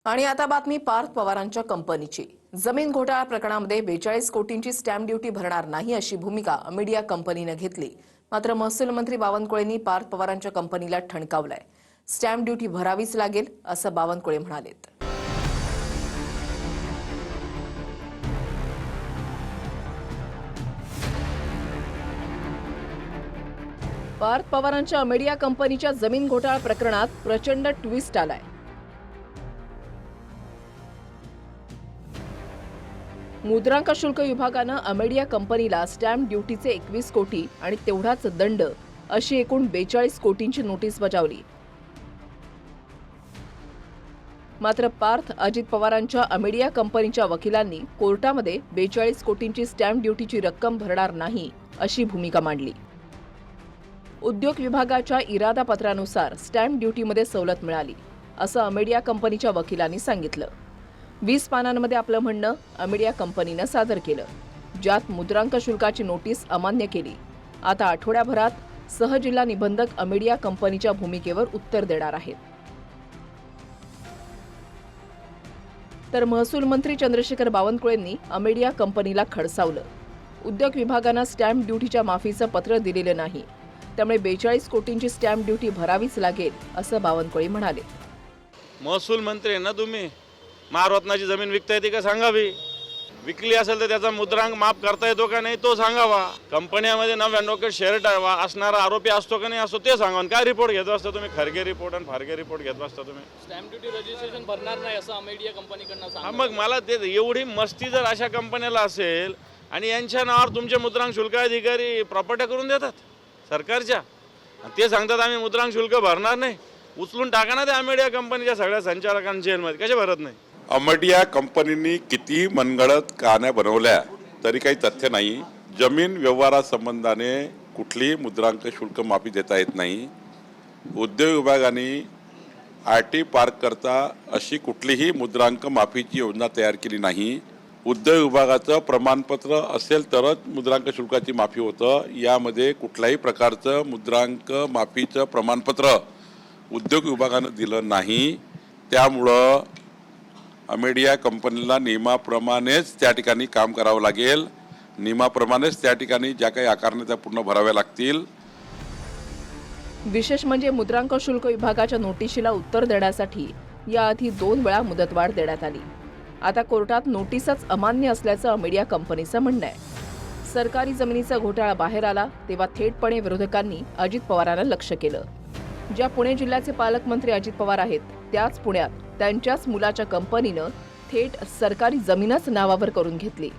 आणि आता बातमी पार्थ पवारांच्या कंपनीची। जमीन घोटाळा प्रकरणामध्ये 42 कोटींची स्टॅम्प ड्युटी भरणार नाही अशी भूमिका मीडिया कंपनीने घेतली। मात्र महसूल मंत्री बावनकुळेंनी पार्थ पवारांच्या कंपनीला ठणकावलंय। स्टॅम्प ड्युटी भरावीच लागेल असं बावनकुळे म्हणालेत। पार्थ पवारांच्या मीडिया कंपनीच्या जमीन घोटाळा प्रकरणात प्रचंड ट्विस्ट आलाय। मुद्रांक शुल्क विभागानं अमेडिया कंपनीला स्टॅम्प ड्युटीचे 21 कोटी आणि तेवढाच दंड अशी एकूण 42 कोटींची नोटीस बजावली। मात्र पार्थ अजित पवारांच्या अमेडिया कंपनीच्या वकिलांनी कोर्टामध्ये 42 कोटींची स्टॅम्प ड्युटीची रक्कम भरणार नाही अशी भूमिका मांडली। उद्योग विभागाच्या इरादा पत्रानुसार स्टॅम्प ड्युटीमध्ये सवलत मिळाली असं अमेडिया कंपनीच्या वकिलांनी सांगितलं। 20 पानांमध्ये आपलं म्हणणं अमेडिया कंपनीनं सादर केलं, ज्यात मुद्रांक शुल्काची नोटीस अमान्य केली। आता आठवड्याभरात सहजिल्हा निबंधक अमेडिया कंपनीच्या भूमिकेवर उत्तर देणार आहेत। तर महसूल मंत्री चंद्रशेखर बावनकुळेंनी अमेडिया कंपनीला खडसावलं। उद्योग विभागानं स्टॅम्प ड्युटीच्या माफीचं पत्र दिलेलं नाही, त्यामुळे 42 कोटींची स्टॅम्प ड्युटी भरावीच लागेल असं बावनकुळे म्हणाले। महसूल मंत्री ना तुम्ही, महारत्नाची जमीन विकता येते का सांगावी, विकली असेल तर त्याचा मुद्रांक माफ करता येतो का नाही तो सांगावा, कंपन्यामध्ये 99% शेअर असणारा आरोपी असतो का नाही असतो ते सांगा। काय रिपोर्ट घेत असता तुम्ही, खरगे रिपोर्ट आणि फारगे रिपोर्ट घेत असता तुम्ही? स्टॅम्प ड्युटी रजिस्ट्रेशन भरणार नाही असं अमेडिया कंपनीकडनं सांगा। मग मला ते एवढी मस्ती जर अशा कंपन्याला असेल आणि यांच्या नावावर तुमचे मुद्रांक शुल्क अधिकारी प्रॉपर्ट्या करून देतात सरकारच्या, ते सांगतात आम्ही मुद्रांक शुल्क भरणार नाही, उचलून टाका ना त्या अमेडिया कंपनीच्या सगळ्या संचालकांना जेलमध्ये, कसे भरत नाही? अमेडिया कंपनीनी किती मनगळत कहाण्या बनवल्या तरी काही तथ्य नाही। जमीन व्यवहारासंबंधाने कुठलीही मुद्रांक शुल्क माफी देता येत नाही। उद्योग विभागाने RT पार्क करता अशी कुठलीही मुद्रांक माफीची योजना तयार केली नाही। उद्योग विभागाचं प्रमाणपत्र असेल तरच मुद्रांक शुल्काची माफी होतं। यामध्ये कुठल्याही प्रकारचं मुद्रांक माफीचं प्रमाणपत्र उद्योग विभागानं दिलं नाही। त्यामुळं अमेडिया कंपनीला नियमाप्रमाणेच त्या ठिकाणी काम करावं लागेल, नियमाप्रमाणेच त्या ठिकाणी ज्या काही आकारण्या त्या पूर्ण भराव्या लागतील। विशेष म्हणजे मुद्रांक शुल्क विभागाच्या नोटिशीला उत्तर देण्यासाठी याआधी 2 वेळा मुदतवाढ देण्यात आली। आता कोर्टात नोटीसच अमान्य असल्याचं अमेडिया कंपनीचं म्हणणं आहे। सरकारी जमिनीचा घोटाळा बाहेर आला तेव्हा थेटपणे विरोधकांनी अजित पवारांना लक्ष्य केलं। ज्या पुणे जिल्ह्याचे पालकमंत्री अजित पवार आहेत त्याच पुण्यात त्यांच्याच मुलाच्या कंपनीनं थेट सरकारी जमीनच नावावर करून घेतली।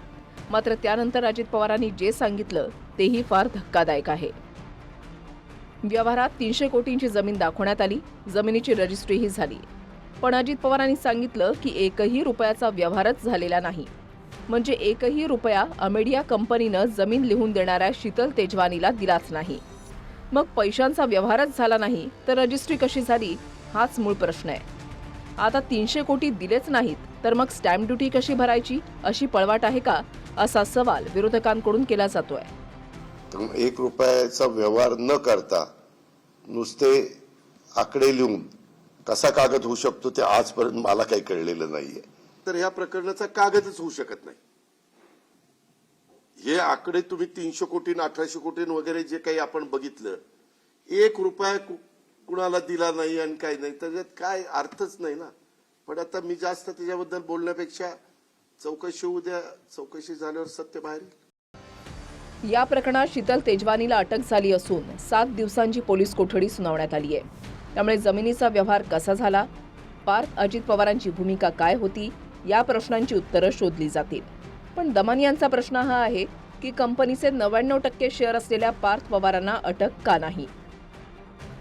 मात्र त्यानंतर अजित पवारांनी जे सांगितलं तेही फार धक्कादायक आहे। व्यवहारात 300 कोटींची जमीन दाखवण्यात आली, जमिनीची रजिस्ट्रीही झाली, पण अजित पवारांनी सांगितलं की 1ही रुपयाचा व्यवहारच झालेला नाही। म्हणजे 1ही रुपया अमेडिया कंपनीनं जमीन लिहून देणाऱ्या शीतल तेजवानीला दिलाच नाही। मग पैशांचा व्यवहारच झाला नाही तर रजिस्ट्री कशी झाली हाच मूळ प्रश्न आहे। आता 300 कोटी दिलेच नाहीत तर मग स्टॅम्प ड्युटी कशी भरायची अशी पळवाट आहे का असा सवाल विरोधकांकडून केला जातोय। 1 रुपयाचा व्यवहार न करता नुसते आकडे लिहून कसा कागद होऊ शकतो ते आजपर्यंत मला काही कळलेलं नाहीये। तर ह्या प्रकरणाचा कागदच होऊ शकत नाही। हे आकडे तुम्ही 300 कोटी 1800 कोटी वगैरे जे काही आपण बघितलं, 1 रुपया कुणाला दिला नाही आणि काही नाही, त्याच्यात काय अर्थच नाही ना। पण आता मी जास्त त्याच्याबद्दल बोलण्यापेक्षा चौकशी होऊ द्या, चौकशी झाल्यावर सत्य बाहेर येईल। या प्रकरणात शीतल तेजवानीला अटक झाली असून 7 दिवसांची पोलीस कोठडी सुनावण्यात आली आहे। त्यामुळे जमिनीचा व्यवहार कसा झाला, पार्थ अजित पवारांची भूमिका काय होती या प्रश्नांची उत्तरं शोधली जातील। पण दमानियांचा प्रश्न हा आहे की कंपनीचे 99% शेअर असलेल्या पार्थ पवारांना अटक का नाही?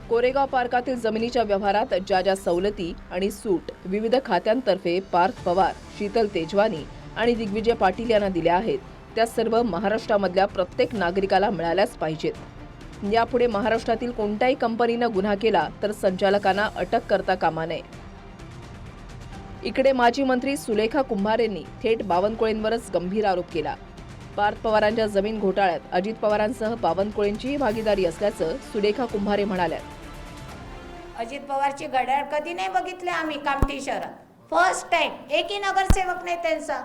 कोरेगाव पार्कातील जमिनीच्या व्यवहारात ज्या ज्या सवलती आणि सूट विविध खात्यांतर्फे पार्थ पवार, शीतल तेजवानी आणि दिग्विजय पाटील यांना दिल्या आहेत त्या सर्व महाराष्ट्रामधल्या प्रत्येक नागरिकाला मिळाल्याच पाहिजेत। यापुढे महाराष्ट्रातील कोणत्याही कंपनीनं गुन्हा केला तर संचालकांना अटक करता कामा नये। इकडे माजी मंत्री सुलेखा कुंभारेंनी थेट बावनकुळेंवरच गंभीर आरोप केला। पार्थ पवारांच्या जमीन घोटाळ्यात अजित पवारांसह बावनकुळेंचीही भागीदारी असल्याचं सुलेखा कुंभारे म्हणाल्या। अजित पवारची घड्याळ कधी नाही बघितले आम्ही कामठी शहरात। फर्स्ट टाइम एकही नगरसेवक नाही त्यांचा.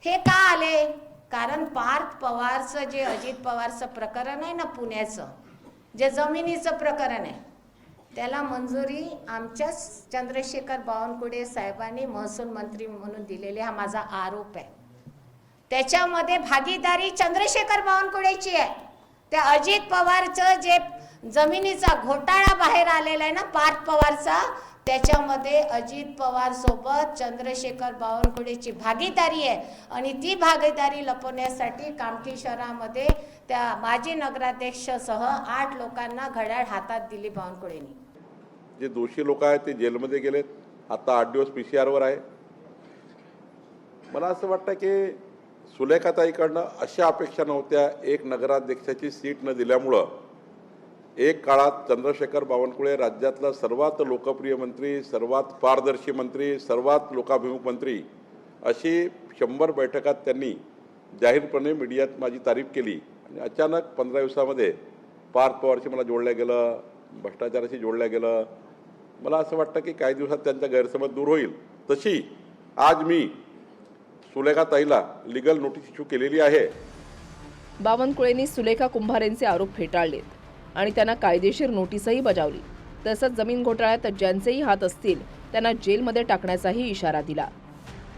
हे का आले? कारण पार्थ पवारचं जे अजित पवारचं प्रकरण आहे ना पुण्याचं, जे जमिनीचं प्रकरण आहे, त्याला मंजुरी आमच्याच चंद्रशेखर बावनकुळे साहेबांनी महसूल मंत्री म्हणून दिलेले, हा माझा आरोप आहे. त्याच्यामध्ये भागीदारी चंद्रशेखर बावनकुळेची आहे. त्या अजित पवारचं जे जमिनीचा घोटाळा बाहेर आलेला आहे ना पार्थ पवारचा, त्याच्यामध्ये अजित पवार सोबत चंद्रशेखर बावनकुळेची भागीदारी आहे. आणि ती भागीदारी लपवण्यासाठी कामठी शहरामध्ये त्या माजी नगराध्यक्षसह 8 लोकांना घड्याळ हातात दिली बावनकुळेंनी. जे दोषी लोक आहेत ते जेलमध्ये गेलेत. आता 8 दिवस PCR आहे. मला असं वाटतं की सुलेखाताईकडनं अशा अपेक्षा नव्हत्या. एक नगराध्यक्षाची सीट न दिल्यामुळं एक काळात चंद्रशेखर बावनकुळे राज्यातला सर्वात लोकप्रिय मंत्री, सर्वात पारदर्शी मंत्री, सर्वात लोकाभिमुख मंत्री अशी 100 बैठकात त्यांनी जाहीरपणे मीडियात माझी तारीफ केली. आणि अचानक 15 दिवसामध्ये पार्थ पवारशी मला जोडलं गेलं, भ्रष्टाचाराशी जोडलं गेलं. मला असं वाटतं की काही दिवसात त्यांचा गैरसमज दूर होईल. तशी आज मी सुलेखाताईला लीगल नोटीस इश्यू केलेली आहे. बावनकुळेंनी सुलेखा कुंभारेंचे आरोप फेटाळलेत आणि त्यांना कायदेशीर नोटीसही बजावली. तसंच जमीन घोटाळ्यात ज्यांचेही हात असतील त्यांना जेलमध्ये टाकण्याचाही इशारा दिला.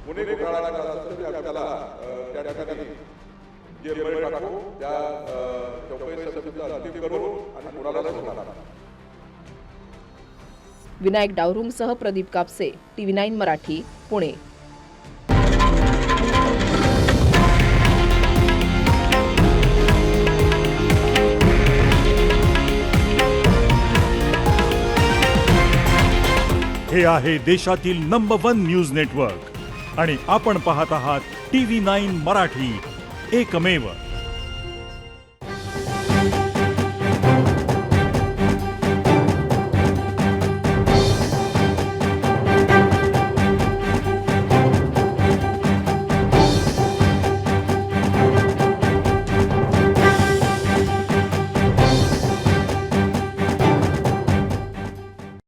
पुणे घोटाळा झाला तर ते आपल्याला त्या ठिकाणी जेलमध्ये टाकू, त्या चौकशी समितीचा अंतिम करू आणि कुणाला सोडणार. विनायक डावरुंगसह प्रदीप कापसे, TV9 मराठी, पुणे. हे आहे देशातील नंबर 1 न्यूज नेटवर्क आणि आपण पाहत आहात TV9 मराठी, एकमेव.